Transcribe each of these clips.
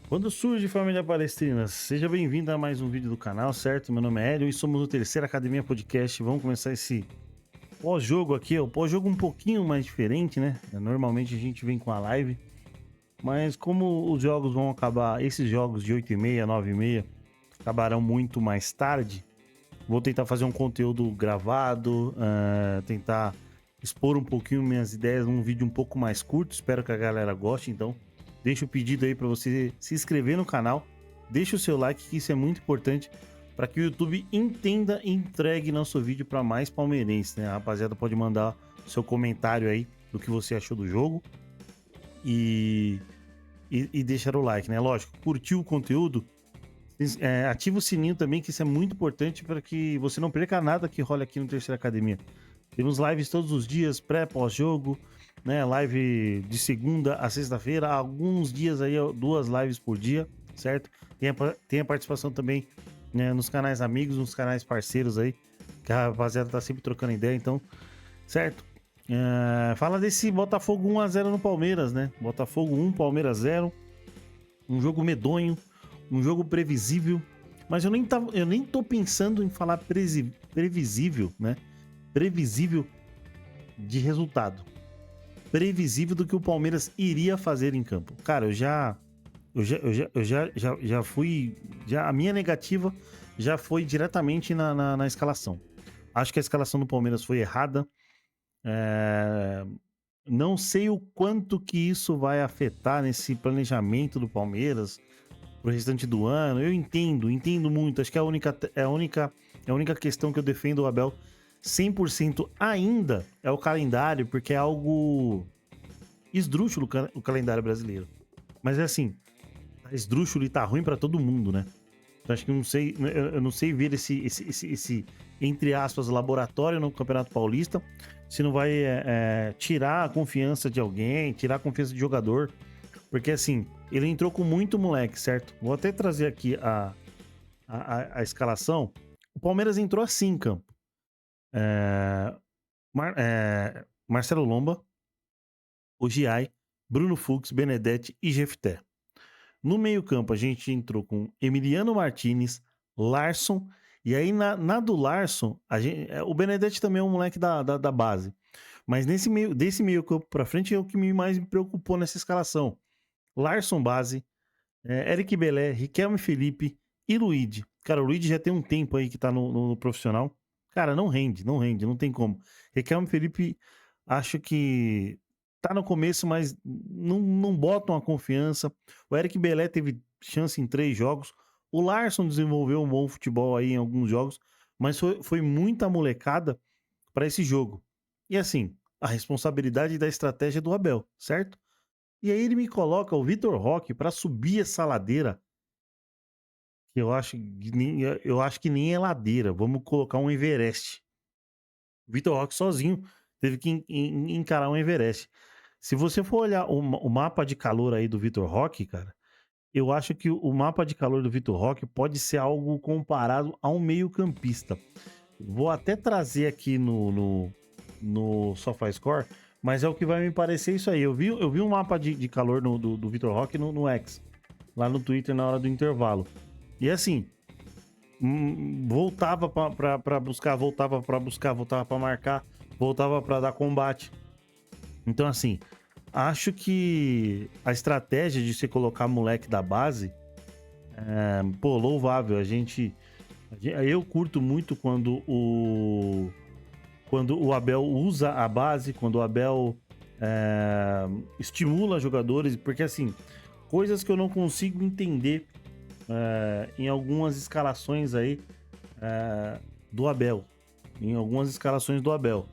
Quando surge família palestrina, seja bem-vindo a mais um vídeo do canal, certo? Meu nome é Hélio e somos o Terceira Academia Podcast. Vamos começar esse pós-jogo aqui, o pós-jogo um pouquinho mais diferente, né? Normalmente a gente vem com a live, mas como os jogos vão acabar, esses jogos de 8h30, 9h30, acabarão muito mais tarde, vou tentar fazer um conteúdo gravado, tentar expor um pouquinho minhas ideias num vídeo um pouco mais curto. Espero que a galera goste, então deixa o pedido aí para você se inscrever no canal, deixa o seu like, que isso é muito importante para que o YouTube entenda e entregue nosso vídeo para mais palmeirenses, né? A rapaziada pode mandar o seu comentário aí do que você achou do jogo e, e deixar o like, né? Lógico, curtiu o conteúdo, ativa o sininho também, que isso é muito importante para que você não perca nada que rola aqui no Terceira Academia. Temos lives todos os dias, pré, pós-jogo, né? Live de segunda a sexta-feira, alguns dias aí, duas lives por dia, certo? Tem a participação também, né, nos canais amigos, nos canais parceiros aí, que a rapaziada tá sempre trocando ideia, então, certo? Fala desse Botafogo 1-0 no Palmeiras, né? Botafogo 1, Palmeiras 0, um jogo medonho, um jogo previsível, mas eu nem tô pensando em falar previsível, né? Previsível de resultado, previsível do que o Palmeiras iria fazer em campo. Cara, já fui, já a minha negativa já foi diretamente na escalação. Acho que a escalação do Palmeiras foi errada. É, não sei o quanto que isso vai afetar nesse planejamento do Palmeiras pro restante do ano. Eu entendo muito. Acho que é a única questão que eu defendo o Abel 100% ainda é o calendário, porque é algo esdrúxulo o calendário brasileiro. Mas é assim, tá esdrúxulo e tá ruim pra todo mundo, né? Então acho que eu não sei ver esse, entre aspas, laboratório no Campeonato Paulista, se não vai tirar a confiança de alguém, tirar a confiança de jogador, porque assim, ele entrou com muito moleque, certo? Vou até trazer aqui a escalação. O Palmeiras entrou assim em campo. É, Marcelo Lomba, Ogiai, Bruno Fux, Benedetti e Jefté. No meio-campo, a gente entrou com Emiliano Martinez, Larson, e aí na do Larson, o Benedetti também é um moleque da base. Mas desse meio-campo pra frente é o que mais me preocupou nessa escalação. Larson base, Eric Belé, Riquelme Felipe e Luigi. Cara, o Luigi já tem um tempo aí que tá no profissional. Cara, não tem como. Riquelme Felipe, acho que tá no começo, mas não botam a confiança. O Eric Belé teve chance em 3 jogos. O Larson desenvolveu um bom futebol aí em alguns jogos, mas foi muita molecada para esse jogo. E assim, a responsabilidade da estratégia do Abel, certo? E aí ele me coloca o Vitor Roque para subir essa ladeira, que eu acho que nem é ladeira, vamos colocar um Everest. O Vitor Roque sozinho teve que encarar um Everest. Se você for olhar o mapa de calor aí do Vitor Roque, cara, eu acho que o mapa de calor do Vitor Roque pode ser algo comparado a um meio-campista. Vou até trazer aqui no SofaScore, mas é o que vai me parecer isso aí. Eu vi um mapa de calor do Vitor Roque no X, lá no Twitter na hora do intervalo. E assim, voltava pra buscar, voltava pra buscar, voltava pra marcar, voltava pra dar combate. Então, assim, acho que a estratégia de se colocar moleque da base, pô, louvável. Eu curto muito quando o Abel usa a base, quando o Abel estimula jogadores, porque assim, coisas que eu não consigo entender em algumas escalações aí do Abel, em algumas escalações do Abel.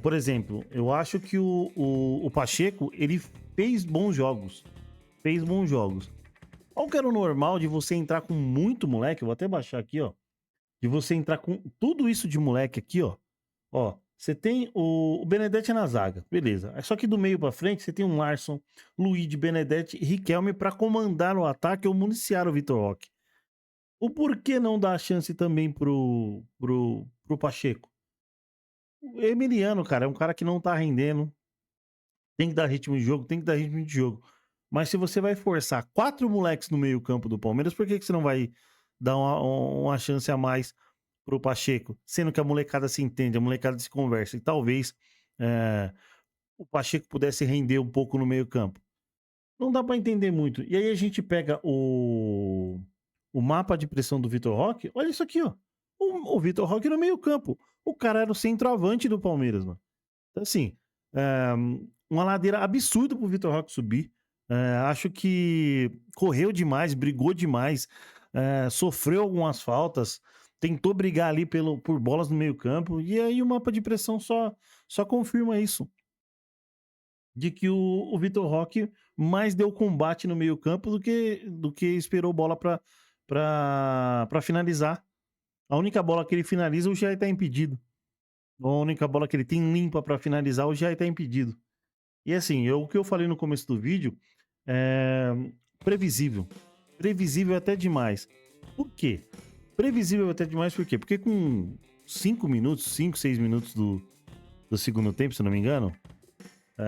Por exemplo, eu acho que o Pacheco, ele fez bons jogos. Qual que era o normal de você entrar com muito moleque? Eu vou até baixar aqui, ó. De você entrar com tudo isso de moleque aqui, ó. Ó, você tem o Benedetti na zaga, beleza. Só que do meio pra frente você tem um Larson, Luigi, Benedetti e Riquelme pra comandar o ataque ou municiar o Vitor Roque. O porquê não dar a chance também pro Pacheco? O Emiliano, cara, é um cara que não tá rendendo. Tem que dar ritmo de jogo, tem que dar ritmo de jogo. Mas se você vai forçar 4 moleques no meio-campo do Palmeiras, por que que você não vai dar uma chance a mais pro Pacheco? Sendo que a molecada se entende, a molecada se conversa. E talvez o Pacheco pudesse render um pouco no meio-campo. Não dá pra entender muito. E aí a gente pega o mapa de pressão do Vitor Roque. Olha isso aqui, ó. O Vitor Roque no meio-campo. O cara era o centroavante do Palmeiras, mano. Então, assim, uma ladeira absurda pro Vitor Roque subir. Acho que correu demais, brigou demais, sofreu algumas faltas, tentou brigar ali por bolas no meio-campo. E aí o mapa de pressão só confirma isso. De que o Vitor Roque mais deu combate no meio-campo do que esperou bola pra finalizar. A única bola que ele finaliza, o Jair tá impedido. A única bola que ele tem limpa pra finalizar, o Jair tá impedido. E assim, o que eu falei no começo do vídeo é previsível. Previsível até demais. Por quê? Previsível até demais por quê? Porque com 5 minutos, 5, 6 minutos do segundo tempo, se eu não me engano,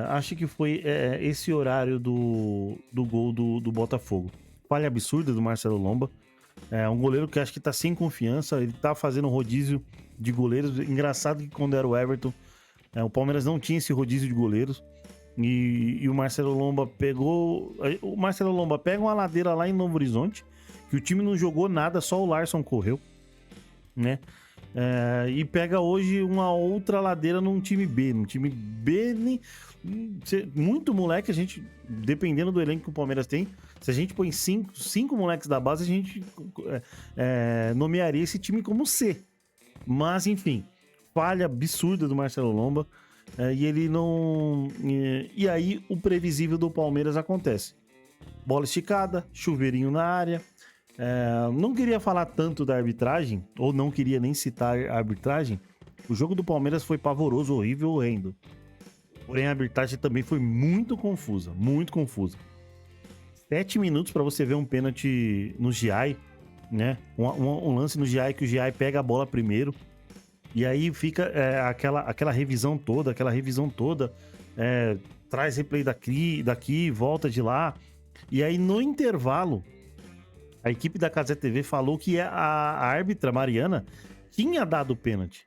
acho que foi esse horário do gol do Botafogo. Falha absurda do Marcelo Lomba. É um goleiro que acho que tá sem confiança. Ele tá fazendo um rodízio de goleiros. Engraçado que quando era o Everton, o Palmeiras não tinha esse rodízio de goleiros. E o Marcelo Lomba pegou. O Marcelo Lomba pega uma ladeira lá em Novo Horizonte, que o time não jogou nada, só o Larson correu, né? E pega hoje uma outra ladeira num time B. Num time B, muito moleque, a gente, dependendo do elenco que o Palmeiras tem, se a gente põe cinco moleques da base, a gente nomearia esse time como C. Mas, enfim, falha absurda do Marcelo Lomba. E ele não. E aí o previsível do Palmeiras acontece. Bola esticada, chuveirinho na área. Não queria falar tanto da arbitragem, ou não queria nem citar a arbitragem. O jogo do Palmeiras foi pavoroso, horrível, horrendo. Porém, a arbitragem também foi muito confusa, muito confusa. 7 minutos para você ver um pênalti no Giai, né? Um lance no Giai que o Giai pega a bola primeiro. E aí fica aquela revisão toda, traz replay daqui, volta de lá. E aí no intervalo, a equipe da Cazé TV falou que a árbitra Mariana tinha dado pênalti.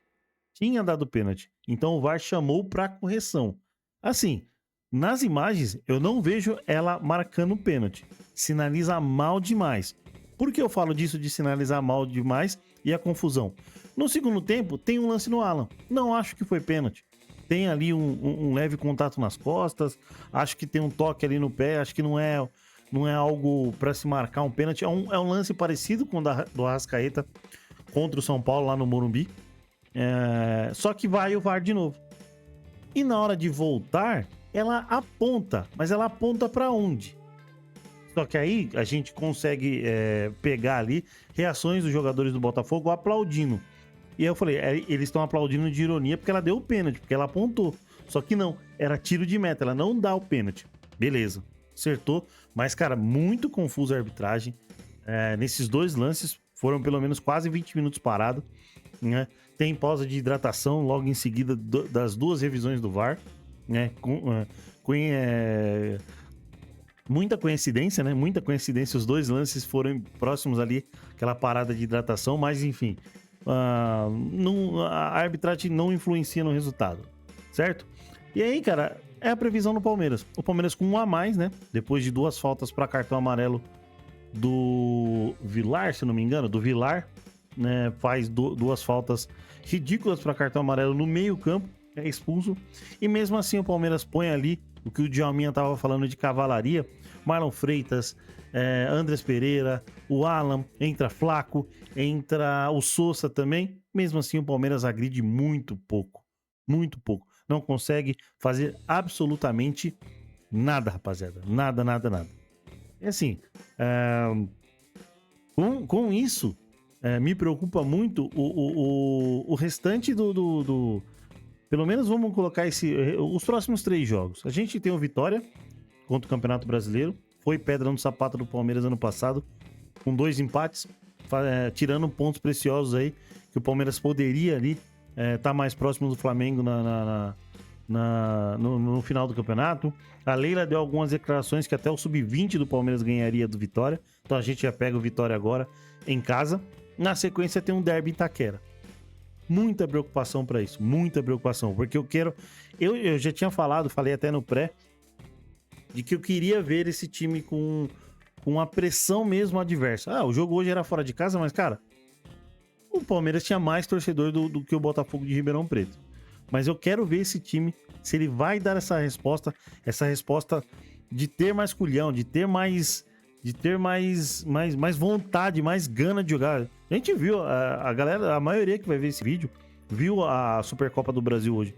Então o VAR chamou para correção. Assim, nas imagens eu não vejo ela marcando pênalti. Sinaliza mal demais. Por que eu falo disso de sinalizar mal demais e a confusão? No segundo tempo, tem um lance no Alan. Não acho que foi pênalti. Tem ali um leve contato nas costas. Acho que tem um toque ali no pé. Acho que não é algo para se marcar um pênalti. É um lance parecido com o do Arrascaeta contra o São Paulo lá no Morumbi. Só que vai o VAR de novo. E na hora de voltar, ela aponta. Mas ela aponta para onde? Só que aí a gente consegue pegar ali reações dos jogadores do Botafogo aplaudindo. E aí eu falei, eles estão aplaudindo de ironia porque ela deu o pênalti, porque ela apontou. Só que não, era tiro de meta, ela não dá o pênalti. Beleza, acertou. Mas, cara, muito confusa a arbitragem. Nesses dois lances, foram pelo menos quase 20 minutos parado, né? Tem pausa de hidratação logo em seguida das duas revisões do VAR, né? Muita coincidência, né? Muita coincidência. Os dois lances foram próximos ali, aquela parada de hidratação, mas enfim. A arbitragem não influencia no resultado, certo? E aí, cara, é a previsão do Palmeiras. O Palmeiras com um a mais, né? Depois de 2 faltas para cartão amarelo do Vilar, se não me engano, do Vilar, né? Faz 2 faltas ridículas para cartão amarelo no meio-campo, é expulso. E mesmo assim, o Palmeiras põe ali o que o Djalminha tava falando de cavalaria. Marlon Freitas, Andrés Pereira, o Alan, entra Flaco, entra o Sousa também. Mesmo assim, o Palmeiras agride muito pouco. Muito pouco. Não consegue fazer absolutamente nada, rapaziada. Nada. E assim, com isso, me preocupa muito o restante do... Pelo menos vamos colocar os próximos 3 jogos. A gente tem o Vitória contra o Campeonato Brasileiro. Foi pedra no sapato do Palmeiras ano passado, com 2 empates, tirando pontos preciosos aí, que o Palmeiras poderia ali estar mais próximo do Flamengo no final do campeonato. A Leila deu algumas declarações que até o sub-20 do Palmeiras ganharia do Vitória. Então a gente já pega o Vitória agora em casa. Na sequência tem um derby em Itaquera. Muita preocupação para isso, muita preocupação. Porque eu já tinha falei até no pré, de que eu queria ver esse time com a pressão mesmo adversa. O jogo hoje era fora de casa, mas, cara, o Palmeiras tinha mais torcedor do que o Botafogo de Ribeirão Preto. Mas eu quero ver esse time, se ele vai dar essa resposta de ter mais culhão, de ter mais vontade, mais gana de jogar. A gente viu, a galera, a maioria que vai ver esse vídeo, viu a Supercopa do Brasil hoje.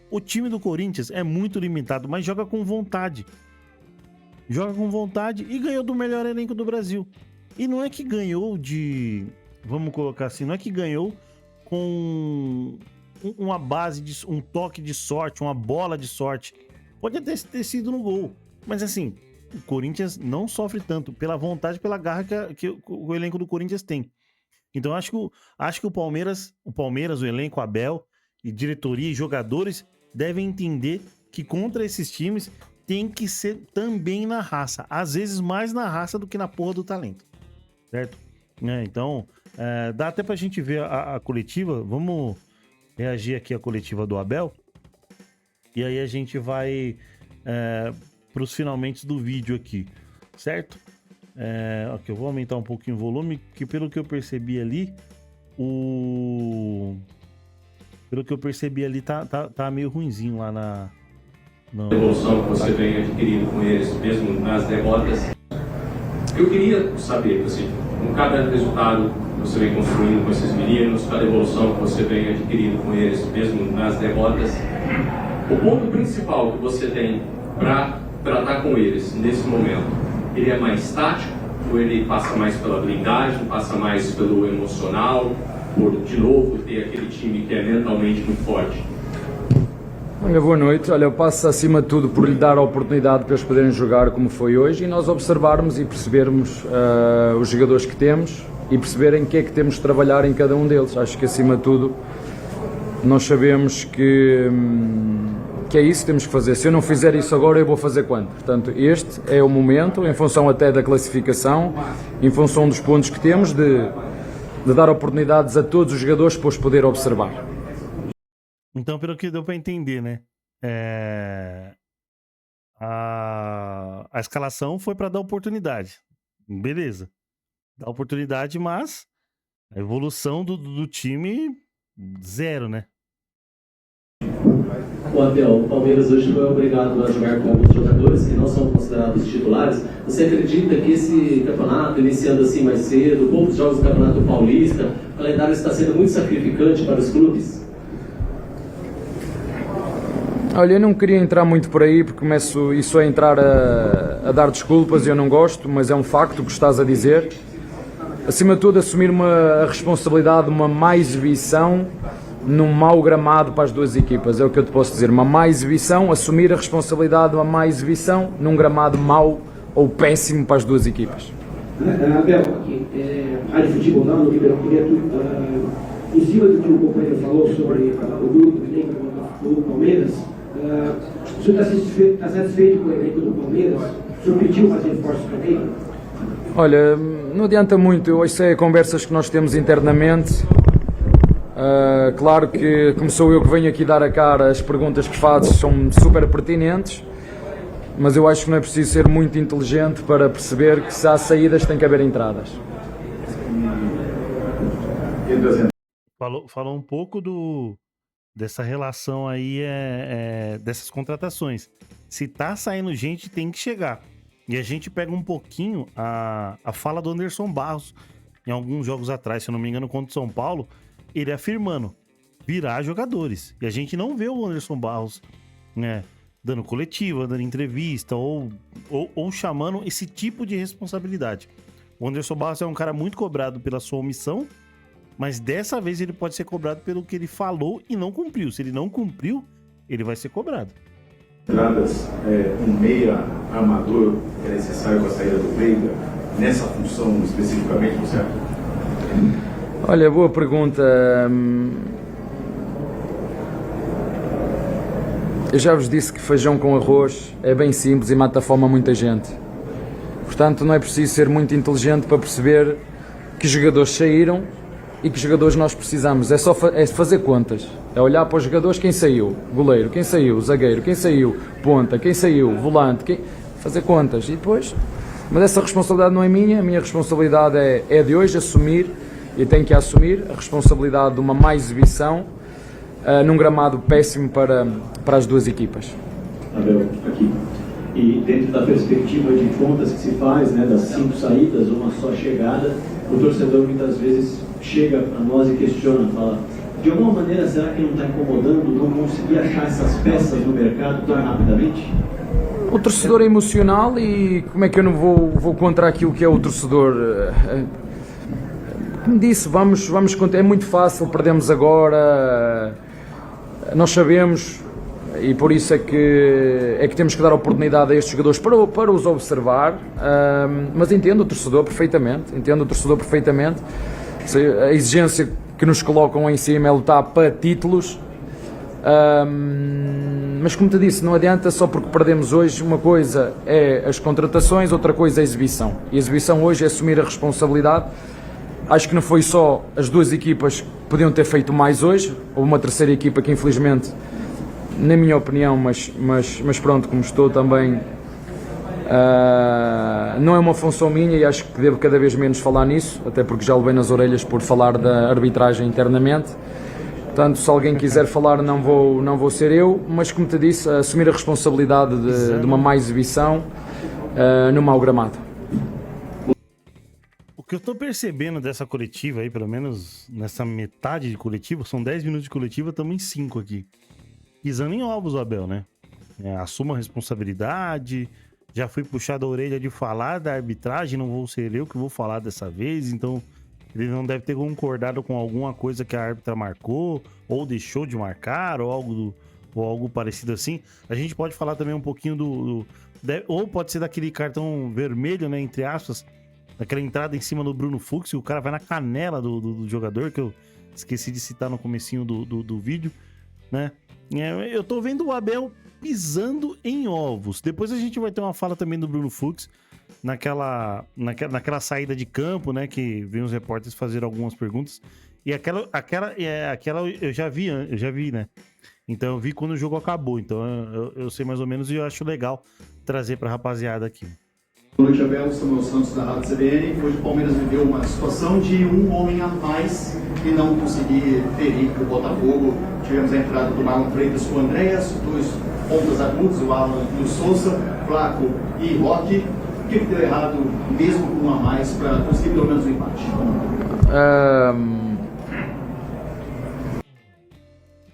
O time do Corinthians é muito limitado, mas joga com vontade. Joga com vontade e ganhou do melhor elenco do Brasil. E não é que ganhou vamos colocar assim, não é que ganhou com uma base, um toque de sorte, uma bola de sorte. Pode até ter sido no gol. Mas assim, o Corinthians não sofre tanto pela vontade, pela garra que o elenco do Corinthians tem. Então acho que o Palmeiras, o elenco, Abel, e diretoria e jogadores devem entender que contra esses times tem que ser também na raça. Às vezes mais na raça do que na porra do talento. Certo? Então, dá até pra gente ver a coletiva. Vamos reagir aqui à coletiva do Abel. E aí a gente vai pros finalmente do vídeo aqui. Certo? Ok, eu vou aumentar um pouquinho o volume, que pelo que eu percebi ali, tá meio ruinzinho lá na evolução que você vem adquirindo com eles, mesmo nas derrotas. Eu queria saber, assim, com cada resultado que você vem construindo com esses meninos, cada evolução que você vem adquirindo com eles, mesmo nas derrotas, o ponto principal que você tem para tratar com eles nesse momento, ele é mais tático, ou ele passa mais pela blindagem, passa mais pelo emocional, por, de novo, ter aquele time que é mentalmente muito forte? Olha, boa noite. Olha, eu passo acima de tudo por lhe dar a oportunidade para eles poderem jogar como foi hoje e nós observarmos e percebermos os jogadores que temos e perceberem o que é que temos de trabalhar em cada um deles. Acho que acima de tudo nós sabemos que é isso que temos que fazer. Se eu não fizer isso agora, eu vou fazer quando? Portanto, este é o momento, em função até da classificação, em função dos pontos que temos, de dar oportunidades a todos os jogadores para os poder observar. Então, pelo que deu pra entender, né? A escalação foi pra dar oportunidade. Beleza. Dá oportunidade, mas a evolução do time, zero, né? O Abel, o Palmeiras hoje foi obrigado a jogar com alguns jogadores que não são considerados titulares. Você acredita que esse campeonato, iniciando assim mais cedo, poucos jogos do Campeonato Paulista, o calendário está sendo muito sacrificante para os clubes? Olha, eu não queria entrar muito por aí, porque começo isso a entrar a dar desculpas e eu não gosto, mas é um facto o que estás a dizer. Acima de tudo, assumir a responsabilidade de uma má exibição num mau gramado para as duas equipas, é o que eu te posso dizer. Uma má exibição, assumir a responsabilidade de uma má exibição num gramado mau ou péssimo para as duas equipas. Abel, aqui, Rádio Futebol não, no Ribeirão Preto, em cima do que o companheiro falou sobre o grupo do Palmeiras, o senhor está satisfeito com o elenco do Palmeiras? O senhor pediu mais reforços também? Olha, não adianta muito, eu ouço conversas que nós temos internamente. Claro que, como sou eu que venho aqui dar a cara, as perguntas que fazes são super pertinentes, mas eu acho que não é preciso ser muito inteligente para perceber que se há saídas tem que haver entradas. Falou um pouco dessa relação aí, dessas contratações. Se tá saindo gente, tem que chegar. E a gente pega um pouquinho a fala do Anderson Barros em alguns jogos atrás, se eu não me engano, contra o São Paulo, ele afirmando virar jogadores. E a gente não vê o Anderson Barros, né, dando coletiva, dando entrevista ou chamando esse tipo de responsabilidade. O Anderson Barros é um cara muito cobrado pela sua omissão, mas dessa vez ele pode ser cobrado pelo que ele falou e não cumpriu. Se ele não cumpriu, ele vai ser cobrado. Entradas, um meia armador é necessário com a saída do Veiga, nessa função especificamente, você acha? Olha, boa pergunta. Eu já vos disse que feijão com arroz é bem simples e mata a fome a muita gente. Portanto, não é preciso ser muito inteligente para perceber que jogadores saíram e que jogadores nós precisamos. É só fazer contas. É olhar para os jogadores, quem saiu, goleiro, quem saiu, zagueiro, quem saiu, ponta, quem saiu, volante, fazer contas. E depois, mas essa responsabilidade não é minha, a minha responsabilidade é de hoje assumir, e tenho que assumir a responsabilidade de uma má exibição num gramado péssimo para as duas equipas. Abel, aqui. E dentro da perspectiva de contas que se faz, né, das 5 saídas, uma só chegada, o torcedor muitas vezes chega a nós e questiona, fala, de alguma maneira será que não está incomodando não conseguir achar essas peças no mercado tão rapidamente? O torcedor é emocional e como é que eu não vou contra aquilo que é o torcedor? Como disse, vamos é muito fácil, perdemos agora, nós sabemos e por isso é que temos que dar oportunidade a estes jogadores para os observar, mas entendo o torcedor perfeitamente, a exigência que nos colocam em cima é lutar para títulos, mas como te disse, não adianta só porque perdemos hoje, uma coisa é as contratações, outra coisa é a exibição, e a exibição hoje é assumir a responsabilidade. Acho que não foi só as duas equipas que podiam ter feito mais hoje, houve uma terceira equipa que infelizmente, na minha opinião, mas pronto, como estou também, não é uma função minha e acho que devo cada vez menos falar nisso, até porque já levei nas orelhas por falar da arbitragem internamente. Portanto, se alguém quiser falar, não vou ser eu, mas como te disse, assumir a responsabilidade de uma má exibição no mau gramado. O que eu tô percebendo dessa coletiva aí, pelo menos nessa metade de coletiva, são 10 minutos de coletiva, estamos em 5 aqui. Pisando em ovos, o Abel, né? Assuma a responsabilidade, já fui puxado a orelha de falar da arbitragem, não vou ser eu que vou falar dessa vez, então ele não deve ter concordado com alguma coisa que a árbitra marcou, ou deixou de marcar, ou algo parecido assim. A gente pode falar também um pouquinho ou pode ser daquele cartão vermelho, né, entre aspas, daquela entrada em cima do Bruno Fux, e o cara vai na canela do jogador, que eu esqueci de citar no comecinho do vídeo, né? Eu tô vendo o Abel pisando em ovos. Depois a gente vai ter uma fala também do Bruno Fux, naquela saída de campo, né? Que vem os repórteres fazer algumas perguntas. E aquela eu já vi, né? Então eu vi quando o jogo acabou. Então eu sei mais ou menos e eu acho legal trazer pra rapaziada aqui. Boa noite, Abel. Samuel Santos, da Rádio CBN. Hoje o Palmeiras viveu uma situação de um homem a mais e não conseguir ferir o Botafogo. Tivemos a entrada do Marlon Freitas com o Andréas, 2 pontas agudos, o Alan e o Souza, Flaco e Roque. O que deu errado, mesmo com um a mais, para conseguir pelo menos um empate?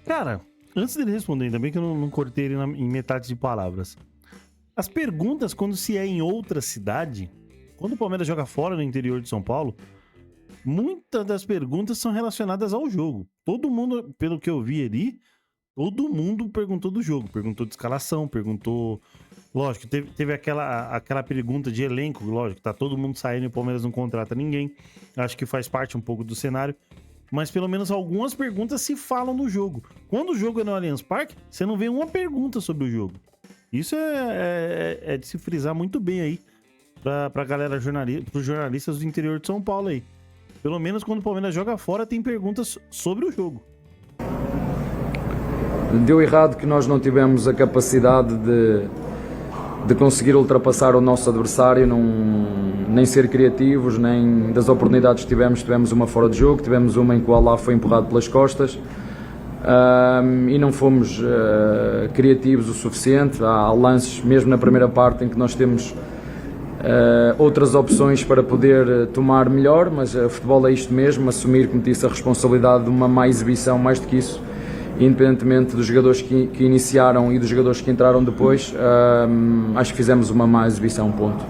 Cara, antes dele responder, ainda bem que eu não cortei ele em metade de palavras. As perguntas, quando se é em outra cidade, quando o Palmeiras joga fora no interior de São Paulo, muitas das perguntas são relacionadas ao jogo. Todo mundo, pelo que eu vi ali, todo mundo perguntou do jogo. Perguntou de escalação, perguntou... Lógico, teve aquela pergunta de elenco, lógico, tá todo mundo saindo e o Palmeiras não contrata ninguém. Acho que faz parte um pouco do cenário. Mas pelo menos algumas perguntas se falam no jogo. Quando o jogo é no Allianz Parque, você não vê uma pergunta sobre o jogo. Isso é de se frisar muito bem aí pra galera, pros jornalistas do interior de São Paulo aí. Pelo menos quando o Palmeiras joga fora, tem perguntas sobre o jogo. Deu errado que nós não tivemos a capacidade de conseguir ultrapassar o nosso adversário, nem ser criativos, nem das oportunidades que tivemos uma fora de jogo, tivemos uma em que o Alá foi empurrado pelas costas. E não fomos criativos o suficiente. Há lances, mesmo na primeira parte, em que nós temos outras opções para poder tomar melhor, mas o futebol é isto mesmo, assumir, como disse, a responsabilidade de uma má exibição, mais do que isso, independentemente dos jogadores que iniciaram e dos jogadores que entraram depois. Acho que fizemos uma má exibição, ponto.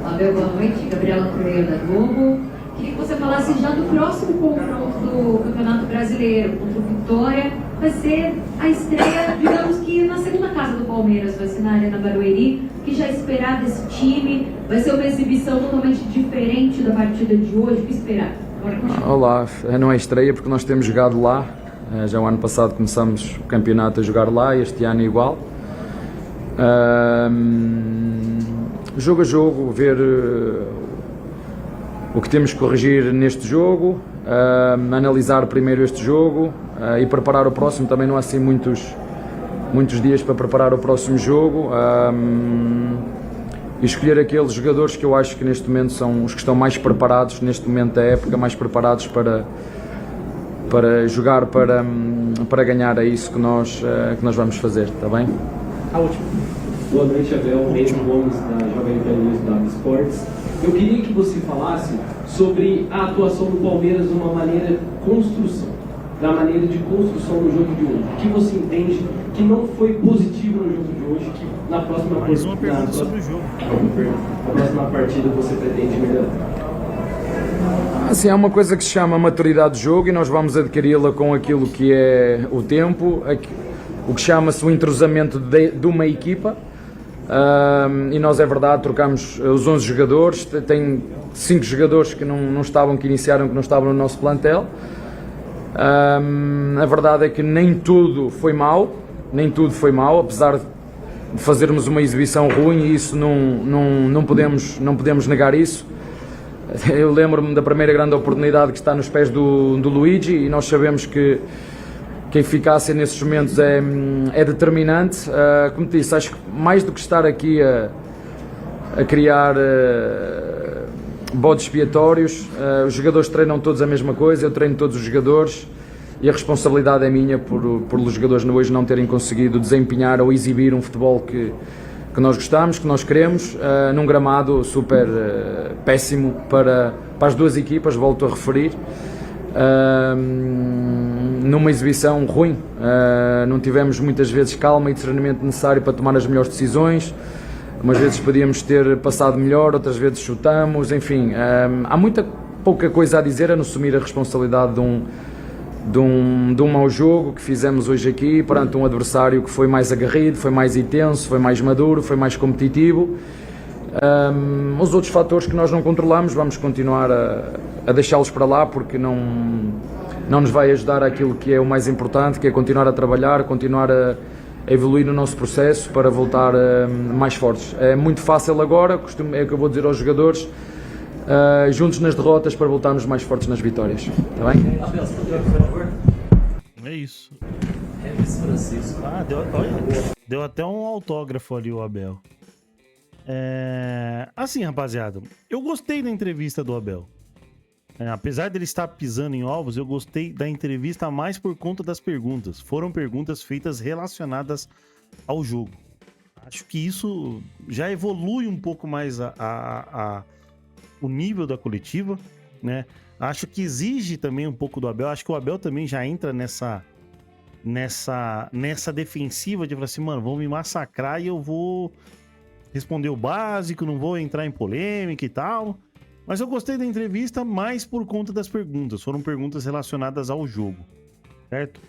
Abel, boa noite. Gabriela Correia, da Globo. Queria que você falasse já do próximo confronto do Campeonato Brasileiro contra o Vitória. Vai ser a estreia, digamos que na segunda casa do Palmeiras, vai ser na Arena Barueri. O que já esperar desse time? Vai ser uma exibição totalmente diferente da partida de hoje. O que esperar? Olá, não é estreia porque nós temos jogado lá Já o ano passado começamos o campeonato a jogar lá, este ano igual. Jogo a jogo, ver o que temos que corrigir neste jogo, analisar primeiro este jogo e preparar o próximo. Também não há assim muitos dias para preparar o próximo jogo, e escolher aqueles jogadores que eu acho que neste momento são os que estão mais preparados, neste momento da época, mais preparados para jogar, para ganhar. É isso que nós vamos fazer, está bem? A última. Boa noite, Abel. Mesmo Gomes, da Jovem Pan News da Esportes. Eu queria que você falasse sobre a atuação do Palmeiras de uma maneira de construção no jogo de hoje. O que você entende que não foi positivo no jogo de hoje, que na próxima Mais uma pergunta sobre o jogo. Na próxima partida você pretende melhorar? Assim, há uma coisa que se chama maturidade de jogo e nós vamos adquiri-la com aquilo que é o tempo, o que chama-se o entrosamento de uma equipa. E nós, é verdade, trocamos os 11 jogadores, tem 5 jogadores que iniciaram, que não estavam no nosso plantel. A verdade é que nem tudo foi mau, apesar de fazermos uma exibição ruim, e isso não podemos negar isso. Eu lembro-me da primeira grande oportunidade que está nos pés do Luigi, e nós sabemos que a eficácia nesses momentos é determinante. Como te disse, acho que mais do que estar aqui a criar bodes expiatórios, os jogadores treinam todos a mesma coisa, eu treino todos os jogadores, e a responsabilidade é minha por os jogadores hoje não terem conseguido desempenhar ou exibir um futebol que nós gostamos, que nós queremos, num gramado super péssimo para as duas equipas, volto a referir. Numa exibição ruim, não tivemos muitas vezes calma e discernimento necessário para tomar as melhores decisões. Umas vezes podíamos ter passado melhor, outras vezes chutamos, enfim, há pouca coisa a dizer a não assumir a responsabilidade de um mau jogo que fizemos hoje aqui perante um adversário que foi mais aguerrido, foi mais intenso, foi mais maduro, foi mais competitivo. Os outros fatores que nós não controlamos, vamos continuar a deixá-los para lá, porque não nos vai ajudar aquilo que é o mais importante, que é continuar a trabalhar, continuar a evoluir no nosso processo para voltar mais fortes. É muito fácil agora, é o que eu vou dizer aos jogadores, juntos nas derrotas para voltarmos mais fortes nas vitórias. Está bem? Abel, você pode por favor? É isso. Revis Francisco. Deu até um autógrafo ali o Abel. Assim, rapaziada, eu gostei da entrevista do Abel. Apesar dele estar pisando em ovos, eu gostei da entrevista mais por conta das perguntas. Foram perguntas feitas relacionadas ao jogo. Acho que isso já evolui um pouco mais o nível da coletiva, né? Acho que exige também um pouco do Abel. Acho que o Abel também já entra nessa defensiva de falar assim, mano, vão me massacrar e eu vou responder o básico, não vou entrar em polêmica e tal. Mas eu gostei da entrevista mais por conta das perguntas. Foram perguntas relacionadas ao jogo, certo?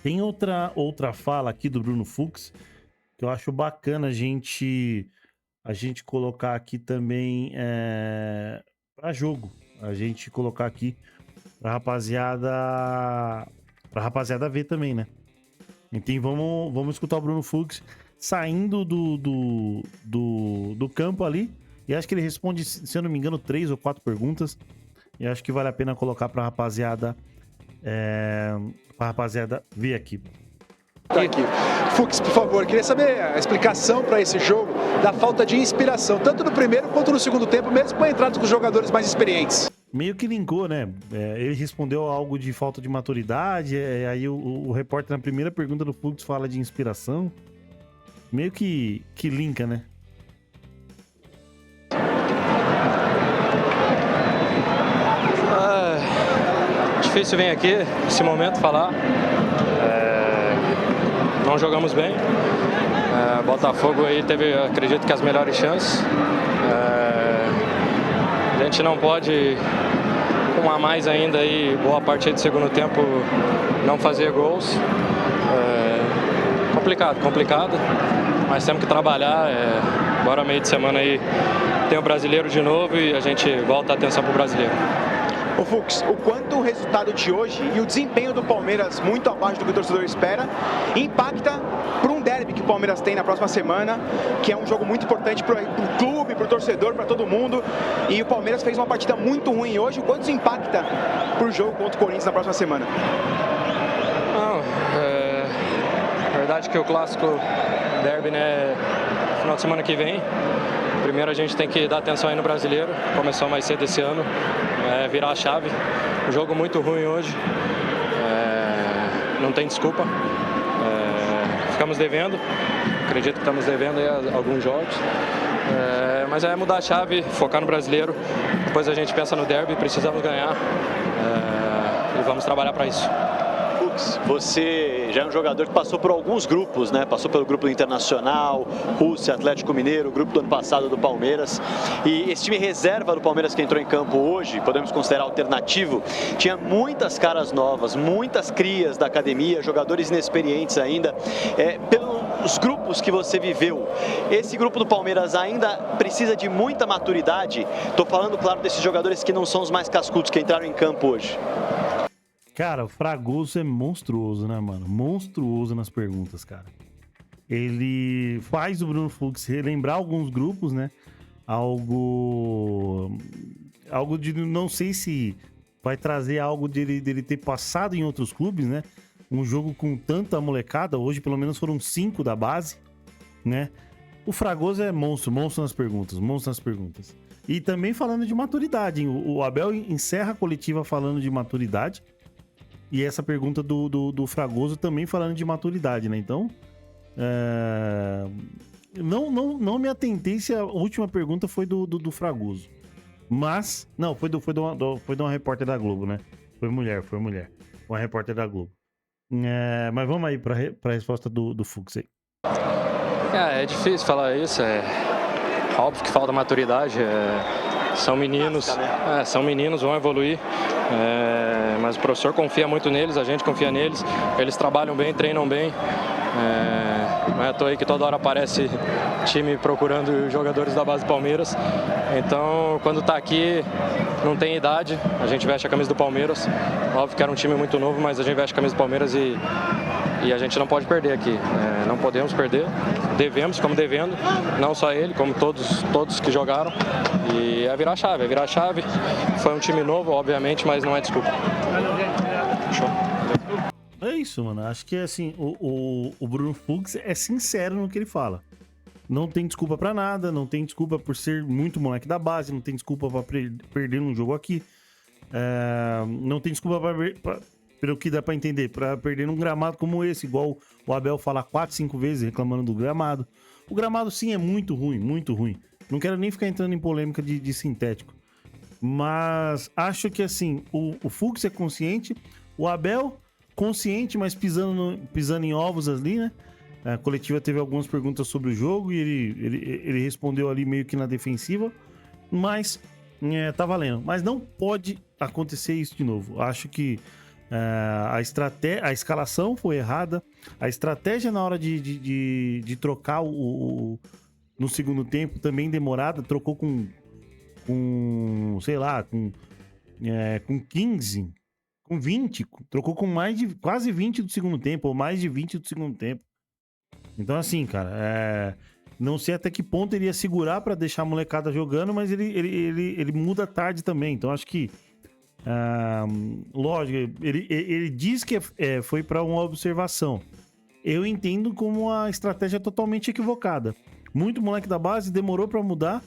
Tem outra fala aqui do Bruno Fux que eu acho bacana a gente colocar aqui também para jogo. A gente colocar aqui pra rapaziada ver também, né? Então vamos escutar o Bruno Fux saindo do campo ali. E acho que ele responde, se eu não me engano, 3 ou 4 perguntas. E acho que vale a pena colocar pra rapaziada ver aqui. Tá aqui. Fux, por favor, queria saber a explicação para esse jogo da falta de inspiração, tanto no primeiro quanto no segundo tempo, mesmo com a entrada dos jogadores mais experientes. Meio que linkou, né? Ele respondeu algo de falta de maturidade, aí o repórter na primeira pergunta do Fux fala de inspiração. Meio que linka, né? Difícil vir aqui, nesse momento, falar. Não jogamos bem. Botafogo aí teve, acredito que, as melhores chances. A gente não pode, com a mais ainda aí, boa parte aí do segundo tempo, não fazer gols. Complicado, mas temos que trabalhar. Agora, meio de semana aí, tem o brasileiro de novo e a gente volta a atenção pro brasileiro. Ô Fux, o quanto o resultado de hoje e o desempenho do Palmeiras, muito abaixo do que o torcedor espera, impacta para um derby que o Palmeiras tem na próxima semana, que é um jogo muito importante para o clube, para o torcedor, para todo mundo, e o Palmeiras fez uma partida muito ruim hoje. O quanto isso impacta para o jogo contra o Corinthians na próxima semana? Não, verdade que o clássico derby, né, final de semana que vem. Primeiro a gente tem que dar atenção aí no brasileiro, começou mais cedo esse ano, virar a chave. Um jogo muito ruim hoje, não tem desculpa. Ficamos devendo, acredito que estamos devendo aí alguns jogos. Mas é mudar a chave, focar no brasileiro, depois a gente pensa no derby, precisamos ganhar e vamos trabalhar para isso. Você já é um jogador que passou por alguns grupos, né? Passou pelo grupo do Internacional, Rússia, Atlético Mineiro, o grupo do ano passado do Palmeiras. E esse time reserva do Palmeiras que entrou em campo hoje, podemos considerar alternativo, tinha muitas caras novas, muitas crias da academia, jogadores inexperientes ainda. Pelos grupos que você viveu, esse grupo do Palmeiras ainda precisa de muita maturidade? Estou falando, claro, desses jogadores que não são os mais cascudos que entraram em campo hoje. Cara, o Fragoso é monstruoso, né, mano? Monstruoso nas perguntas, cara. Ele faz o Bruno Fux relembrar alguns grupos, né? Algo de... Não sei se vai trazer algo dele ter passado em outros clubes, né? Um jogo com tanta molecada. Hoje, pelo menos, foram 5 da base, né? O Fragoso é monstro nas perguntas. E também falando de maturidade, hein? O Abel encerra a coletiva falando de maturidade. E essa pergunta do Fragoso também falando de maturidade, né? Então, não me atentei se a última pergunta foi do Fragoso. Mas, não, foi de uma repórter da Globo, né? Foi mulher. Uma repórter da Globo. Mas vamos aí pra resposta do Fux aí. É difícil falar isso, óbvio que falta maturidade, são meninos, vão evoluir, mas o professor confia muito neles, a gente confia neles, eles trabalham bem, treinam bem, não é à toa aí que toda hora aparece time procurando jogadores da base do Palmeiras, então quando tá aqui não tem idade, a gente veste a camisa do Palmeiras, óbvio que era um time muito novo, mas a gente veste a camisa do Palmeiras e a gente não pode perder aqui, não podemos perder, ficamos devendo, não só ele, como todos que jogaram, e é virar a chave, foi um time novo, obviamente, mas não é desculpa. Show. É isso, mano, acho que assim, o Bruno Fux é sincero no que ele fala. Não tem desculpa pra nada, não tem desculpa por ser muito moleque da base, não tem desculpa pra perder um jogo aqui, não tem desculpa pelo que dá pra entender, pra perder num gramado como esse, igual o Abel fala 4, 5 vezes reclamando do gramado. O gramado sim é muito ruim, muito ruim. Não quero nem ficar entrando em polêmica de sintético. Mas acho que assim, o Fux é consciente, o Abel consciente, mas pisando em ovos ali, né? A coletiva teve algumas perguntas sobre o jogo e ele respondeu ali meio que na defensiva, mas tá valendo. Mas não pode acontecer isso de novo. Acho que a escalação foi errada, a estratégia na hora de trocar no segundo tempo também demorada, trocou com 15, com 20, trocou com quase 20 do segundo tempo, ou mais de 20 do segundo tempo. Então assim, cara, não sei até que ponto ele ia segurar pra deixar a molecada jogando, mas ele muda tarde também, então acho que lógico, ele diz que foi para uma observação. Eu entendo como uma estratégia totalmente equivocada. Muito moleque da base demorou para mudar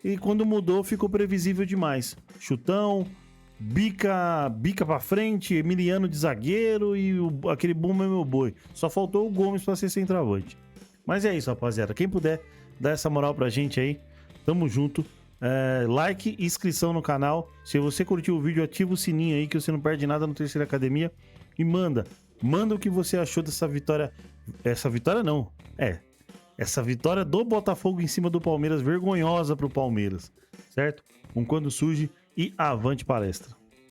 e quando mudou ficou previsível demais. Chutão, bica para frente, Emiliano de zagueiro e aquele boom é meu boi. Só faltou o Gomes para ser centroavante. Mas é isso, rapaziada. Quem puder dar essa moral pra gente aí, tamo junto. Like e inscrição no canal. Se você curtiu o vídeo, ativa o sininho aí que você não perde nada no Terceira Academia. E manda o que você achou dessa vitória. Essa vitória não, essa vitória do Botafogo em cima do Palmeiras, vergonhosa pro Palmeiras, certo? Quando surge e avante palestra.